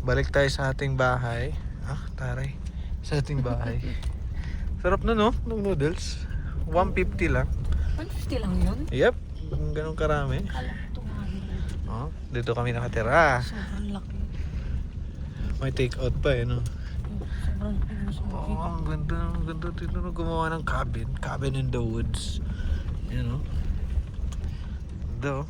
Balik tayo sa ating bahay. Taray. Sa ating bahay. Sarap na no, ng noodles. 150 lang. 150 lang yun? Yep, ganun karami. Kala ko tumahal. Dito kami nakatira. Sobrang laki. May take out pa no. Sobrang laki. Ang ganda dito na gumawa ng cabin. Cabin in the woods. You know. Ganda.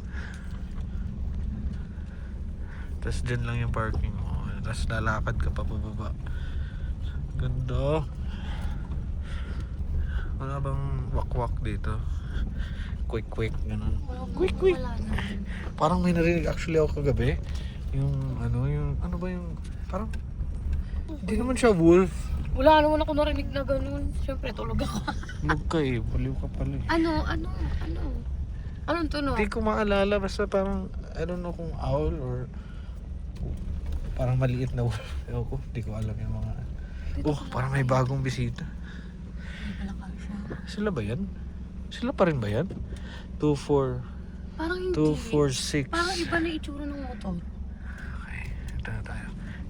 Tapos dyan lang yung parking mo. Tapos lalakad ka pa pababa. Ganda. Wala bang wakwak dito? Quick ganun. Quick. Wala naman. Parang may narinig actually ako kagabi. Yung ano ba yung parang hindi naman siya wolf. Wala naman ako narinig na ganun. Siyempre, tulog ako. Tulog ka baliw ka pala Ano? Anong tunog? Hindi ko maalala, basta parang I don't know kung owl or parang maliit na wolf. Ewan ko, hindi ko alam yung mga parang may bagong bisita. May palaka siya. Sila ba yan? Sila pa rin ba yan? 2-4 Parang hindi. 2-4-6. Parang iba na itsura ng motor. Okay, ito na tayo.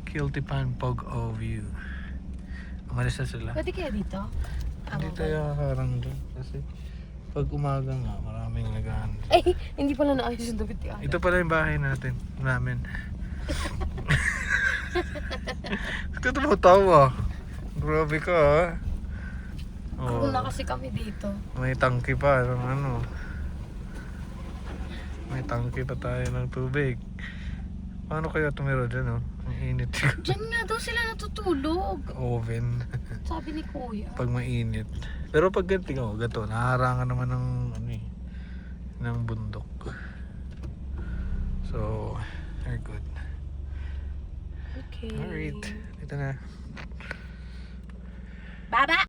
Kiltipan Pog O View. Umalis na sila. Pwede kaya dito? Hindi tayo kakarang doon kasi pag umaga nga maraming nagahan. Ay, hindi pala naayos yung David Tiaga. Ito pala yung bahay namin. Ito tumatawa. Grabe ka Kung na kasi kami dito. May tangki pa May tangki pa tayo ng tubig. Paano kaya tumira dyan Ang init. Diyan nga daw sila natutulog. Oven. Sabi ni Kuya. Pag mainit. Pero pag gato, naharangan naman ng ng bundok. So, we're good. Okay. Alright. Ito na. Baba!